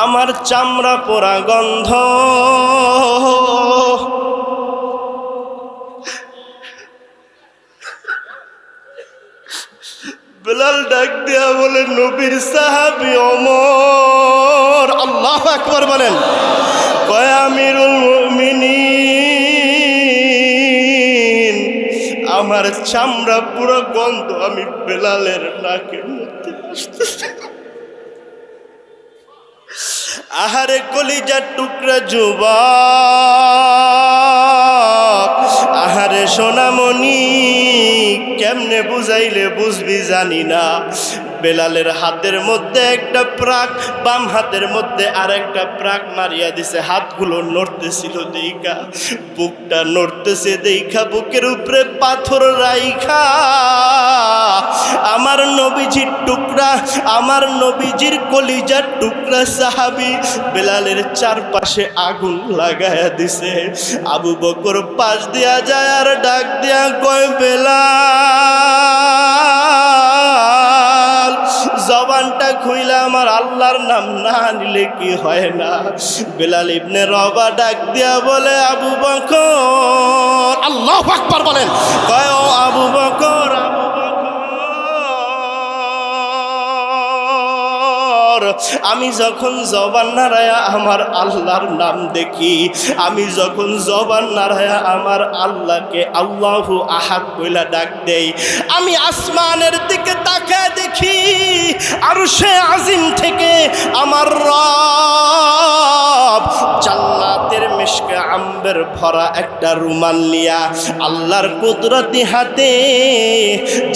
আমার চামড়া পোড়া গন্ধ, বেলাল ডাক দিয়া বলে, নবীর সাহাবী ওমর, আল্লাহু আকবার বলেন, কয় আমিরুল মুমিনিন, আমার চামড়া পুরো গন্ধ আমি বেলালের নাকের মধ্যে আসতেছে। আহারে কলিজার টুকরা যুবক, আহারে সোনামণি, কেমনে বুঝাইলে বুঝবি জানি না। বেলালের হাতের মধ্যে একটা প্রাক, বাম হাতের মধ্যে আর একটা প্রাক মারিয়া দিছে। হাতগুলো নড়তেছিল দেইখা, বুকটা নড়তেছে দেইখা, বুকের উপরে পাথর রাইখা আমার নবীজির টুকরা, আমার নবীজির কলিজার টুকরা সাহাবী বেলালের চারপাশে আগুন লাগায়া দিছে। আবু বকর পাশ দিয়া যায় আর ডাক দিয়া কয়, বেলাল, জবানটা খুইলা আমার আল্লাহর নাম না নিলে কি হয় না? বেলাল ইবনে রবা ডাক দিয়া বলে, আবু বকর, আল্লাহু আকবার বলেন, কয়, ও আবু বকর, আবু বকর, আমি যখন জবান নাড়ায়া আমার আল্লাহর নাম দেখি, আমি যখন জবান নাড়ায়া আমার আল্লাহকে আল্লাহু আহাদ বইলা ডাক দেই, আমি আসমানের দিকে তাকায় দেখি আরশে আজিম থেকে আমার রব জান্নাতের মিশকে আম্বের ভরা একটা রুমাল নিয়া আল্লাহর কুদরতি হাতে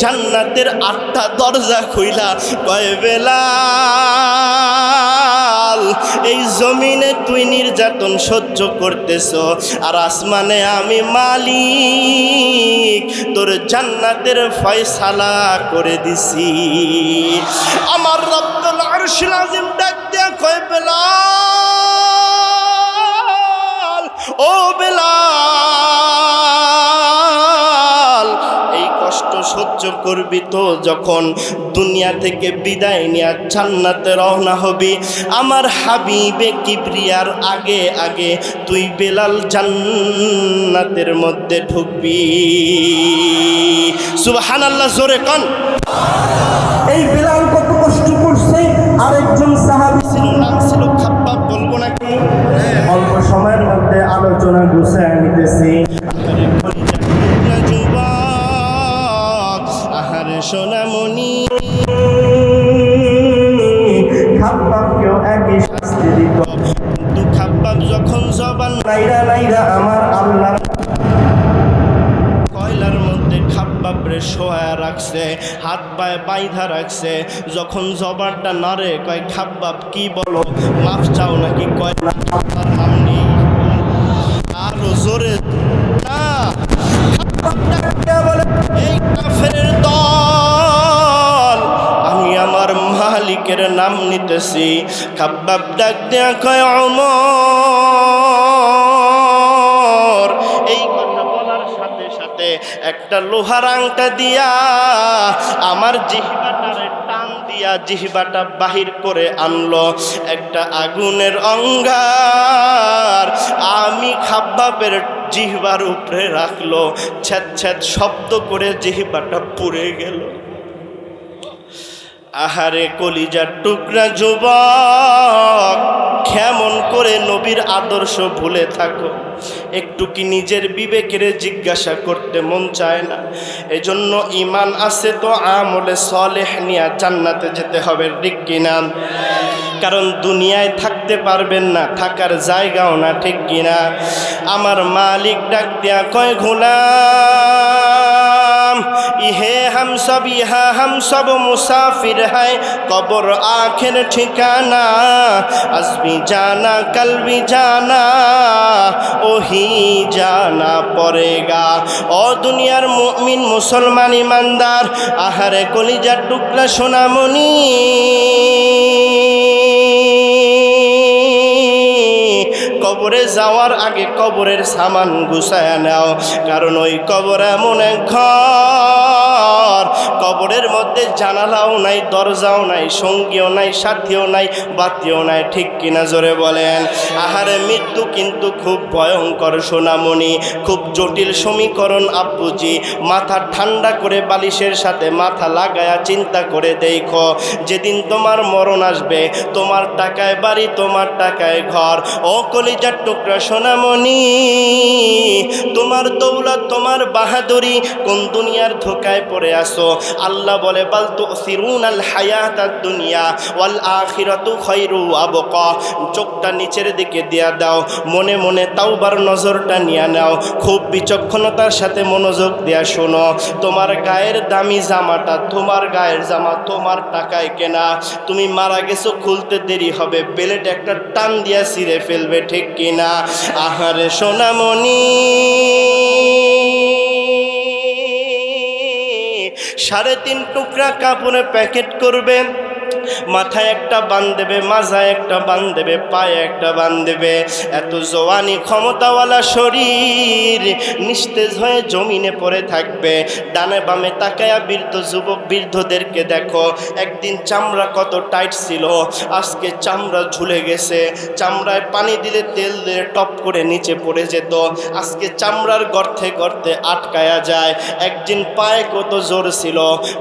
জান্নাতের 8টা দরজা খুইলা কয়, বেলাল, এই জমিনে তুই নির্যাতন সহ্য করতেছ, আর আসমানে আমি মালিক, তোর জান্নাতের ফয়সালা করে দিছি। আমার রব্বুল আরশিল আযীম ডাক দিয়া কয়, বেলাল, করবি তো যখন দুনিয়া থেকে বিদায় নিয়ে জান্নাতে রওনা হবি, আমার হাবিবে কিবরিয়ার আগে আগে তুই বেলাল জান্নাতের মধ্যে ঢুকবি। সুবহানাল্লাহ, জোরে কোন। এই বেলাল কত কষ্ট করছে। আরেকজন সাহাবী নাম ছিল খাব্বাব, বলবো নাকি? অল্প সময়ের মধ্যে আলোচনা গুছায় নিতেছি। যুবক, আহারে সোনামণি, খাব্বাবকেও একই শাস্তি দিত। কিন্তু খাব্বাব যখন জবান নাইরা নাইরা আমার আল্লাহ কয়লার মধ্যে খাব্বাবরে শোয়া রাখছে, হাত পায়ে বাইধা রাখছে, যখন জবানটা নাড়ে কয় খাব্বাব কি বলো, মাফ চাও নাকি? কয় না, আপনার নাম নেই। আরো জোরে না, বলে এই কাফেরের দল, আমি আমার মালিকের নাম নিতেছি। খাব্বাব ডাক দেয়া কয় ওমর। এই কথা বলার সাথে সাথে একটা লোহার আংটা দিয়া আমার জিহ্বাটারে টান দিয়া জিহ্বাটা বাহির করে আনলো, একটা আগুনের অঙ্গার আমি খাব্বাবের জিহ্বার উপরে রাখলো, ছ্যাদ ছ্যাদ শব্দ করে জিহ্বাটা পুড়ে গেল। আহারে কলিজার টুকরা যুবক, কেমন করে নবীর আদর্শ ভুলে থাকো? একটু কি নিজের বিবেকের জিজ্ঞাসা করতে মন চায় না? এজন্য ঈমান আছে তো আমলে সলেহ নিয়ে জান্নাতে যেতে হবে, ঠিক কিনা? কারণ দুনিয়ায় থাকতে পারবেন না, থাকার জায়গাও না, ঠিক কিনা? আমার মালিক ডাক দিয়া কয় গোলাম, ইহে हम सब यहाँ हम सब मुसाफिर हैं, कब्र आखिर ठिकाना, आज भी जाना कल भी जाना, ওহি জানা পড়েগা। ও দুনিয়ার মুমিন মুসলমান ইমানদার, আহারে কলিজার টুকরা সোনামণি, কবরে যাওয়ার আগে কবরের সামান গুছায়া নাও, কারণ ওই কবর এমন এক ঘর, কবরের মধ্যে জানালাও নাই, দরজাও নাই, সঙ্গীও নাই, সাথীও নাই, বাতিও নাই, ঠিক কিনা? জোরে বলেন। আহারে মৃত্যু কিন্তু খুব ভয়ঙ্কর সোনামণি, খুব জটিল সমীকরণ আব্বুজি। মাথা ঠান্ডা করে বালিশের সাথে মাথা লাগায়া চিন্তা করে দেখো, যেদিন তোমার মরণ আসবে, তোমার টাকায় বাড়ি, তোমার টাকায় ঘর, ও কলিজার টুকরা সোনামণি, তোমার দৌলত, তোমার বাহাদুরি, কোন দুনিয়ার ধোকায় পড়ে আসো? আল্লাহ বলে বাল তুসিরুনাল হায়াতাদ দুনিয়া ওয়াল আখিরাতু খায়রু আবকা। চোখটা নিচের দিকে দিয়া দাও, মনে মনে তাওবার নজরটা নিয়ে নাও, খুব বিচক্ষণতার সাথে মনোযোগ দিয়া শোনো। তোমার গায়ের দামি জামাটা, তোমার গায়ের জামা তোমার টাকায় কেনা, তুমি মারা গেছো, খুলতে দেরি হবে, বেলেট একটা টান দিয়া ছিঁড়ে ফেলবে, ঠিক কিনা? আহারে সোনামণি, 3.5 টুকরা কাপড়ে প্যাকেট করবে, মাথায় একটা বান দেবে, মাজায় একটা বান দেবে, পায়ে একটা বান দেবে। এত জওয়ানি ক্ষমতাওয়ালা শরীর নিস্তেজ হয়ে জমিনে পড়ে থাকবে। ডানে বামে তাকায়া বৃদ্ধ যুবক বৃদ্ধদেরকে দেখো, একদিন চামড়া কত টাইট ছিল, আজকে চামড়া ঝুলে গেছে, চামড়ায় পানি দিলে তেল দিলে টপ করে নিচে পড়ে যেত, আজকে চামড়ার গর্তে গর্তে আটকায়া যায়। একদিন পায়ে কত জোর ছিল,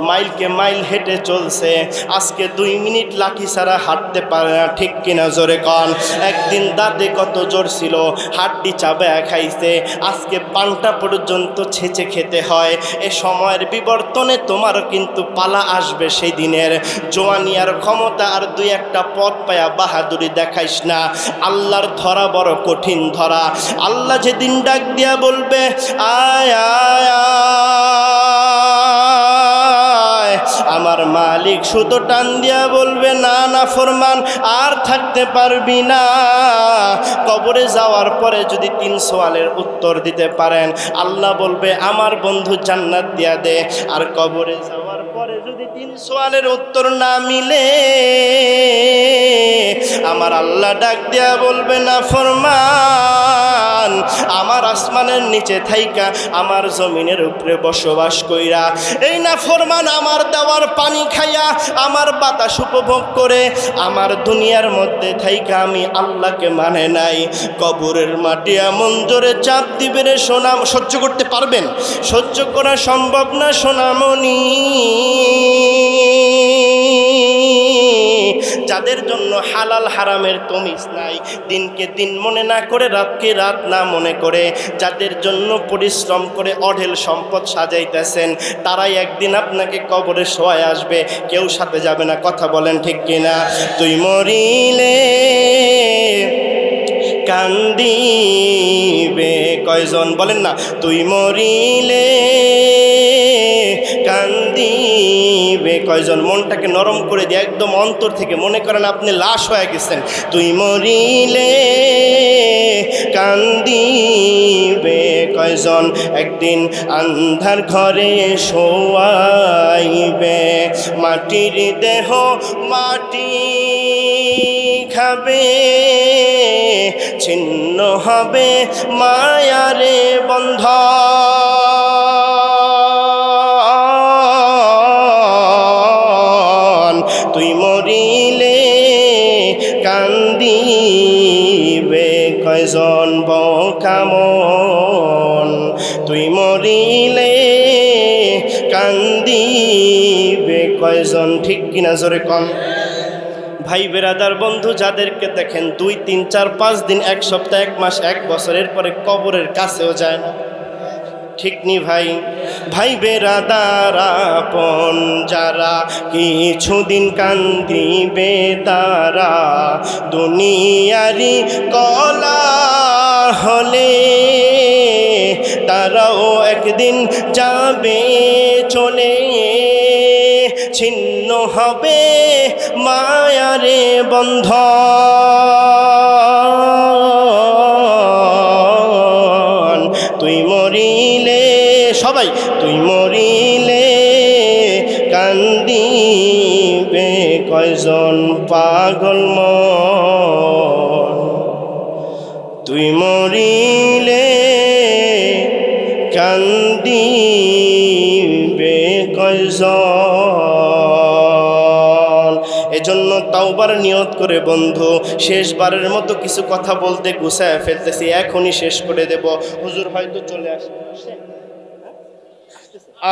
মাইলকে মাইল হেঁটে চলছে, আজকে 2 মিনিট লাঠি ছাড়া হাঁটতে পারে না, ঠিক কিনা? জোরে কন। একদিন দাঁতে কত জোর ছিল, হাড্ডি চাবায়া খাইছে, আজকে পান্তা পর্যন্ত ছেঁচে খেতে হয়। এ সময়ের বিবর্তনে তোমারও কিন্তু পালা আসবে সেই দিনের। জোয়ানিয়ার ক্ষমতা আর 2-1টা পথ পায়া বাহাদুরি দেখাইস না, আল্লাহর ধরা বড় কঠিন ধরা। আল্লাহ যেদিন ডাক দিয়া বলবে আয় আয় আয়, আমার মালিক শুধু টান দিয়া বলবে না না ফরমান, আর থাকতে পারবি না। কবরে যাওয়ার পরে যদি 3 সওয়ালের উত্তর দিতে পারেন, আল্লাহ বলবে আমার বন্ধু জান্নাত দিয়া দে। আর কবরে যাওয়ার পরে যদি 3 সওয়ালের উত্তর না মিলে, আমার আল্লাহ ডাক দিয়া বলবে না ফরমান, আমার আসমানের নিচে থাইকা আমার জমিনের উপরে বসবাস কইরা এই নাফরমান আমার দেওয়ার পানি খাইয়া আমার বাতাস উপভোগ করে আমার দুনিয়ার মধ্যে থাইকা আমি আল্লাহকে মানে নাই, কবরের মাটি এমন জোরে চাপ দিবে রে সোনা, সহ্য করতে পারবেন? সহ্য করা সম্ভব না সোনামণি। যাদের জন্য হালাল হারামের তমিজ নাই, দিনকে দিন মনে না করে রাতকে রাত না মনে করে, যাদের জন্য পরিশ্রম করে অঢেল সম্পদ সাজাইতেছেন, তারাই একদিন আপনাকে কবরে শোয়ায় আসবে, কেউ সাথে যাবে না। কথা বলেন ঠিক কিনা? তুই মরিলে কান্দিবে কয়জন? বলেন না, তুই মরিলে কান্দিবে কয়জন? মনটাকে নরম করে দিয়ে একদম অন্তর থেকে মনে করেন আপনি লাশ হয়ে গেছেন। তুই মরিলে কান্দিবে কয়জন? একদিন আন্ধার ঘরে শোয়াইবে, মাটির দেহ মাটি খাবে, ছিন্ন হবে মায়ারে বন্ধন। তুই মরিলে কান্দিবে কয়জন বকামন? তুই মরিলে কান্দিবে কয়জন? ঠিক কিনা জোরে কম? ভাই বেরাদার বন্ধু যাদেরকে দেখেন 2, 3, 4, 5 দিন, 1 সপ্তাহ, 1 মাস, 1 বছরের পরে কবরের কাছেও যায় না, ঠিক নি ভাই? ভাই বেরাদার আপন যারা কিছুদিন কান্দিবে তারা, দুনিয়ারি কলা হলে তারাও একদিন যাবে চলে, ছিন্ন হবে মায়ারে বন্ধন। তুই মরিলে, সবাই তুই মরিলে কান্দিবে কয়জন পাগল মন? তুই মরিলে কান্দিবে কয়জন? এজন্য তাওবার নিয়ত করে বন্ধু, শেষবারের মতো কিছু কথা বলতে গুছায় ফেলতেছি, এখনই শেষ করে দেব। হুজুর হয়তো চলে আসবে।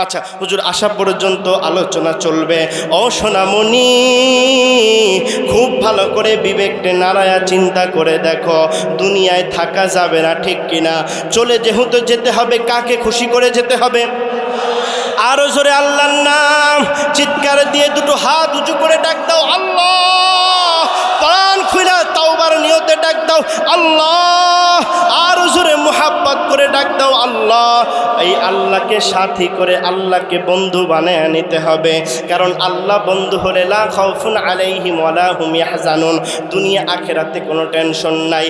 আচ্ছা হুজুর আসা পর্যন্ত আলোচনা চলবে। ও সোনামণি, খুব ভালো করে বিবেককে নাড়ায়া চিন্তা করে দেখো, দুনিয়ায় থাকা যাবে না, ঠিক কিনা? চলে যেহেতু যেতে হবে, কাকে খুশি করে যেতে হবে? আরো জোরে আল্লাহর নাম চিৎকার দিয়ে দুটো হাত উঁচু করে ডাক দাও, আল্লাহ। প্রাণ খুইলা তাওবার নিয়তে ডাক দাও, আল্লাহ। আরো জোরে মুহাব্বত করে ডাক দাও, আল্লাহ। এই আল্লাহকে সাথী করে আল্লাহকে বন্ধু বানায় নিতে হবে, কারণ আল্লাহ বন্ধু হলে লা খাউফুন আলাইহিম ওয়ালা হুম ইয়াহজানুন, দুনিয়া আখিরাতে কোনো টেনশন নাই।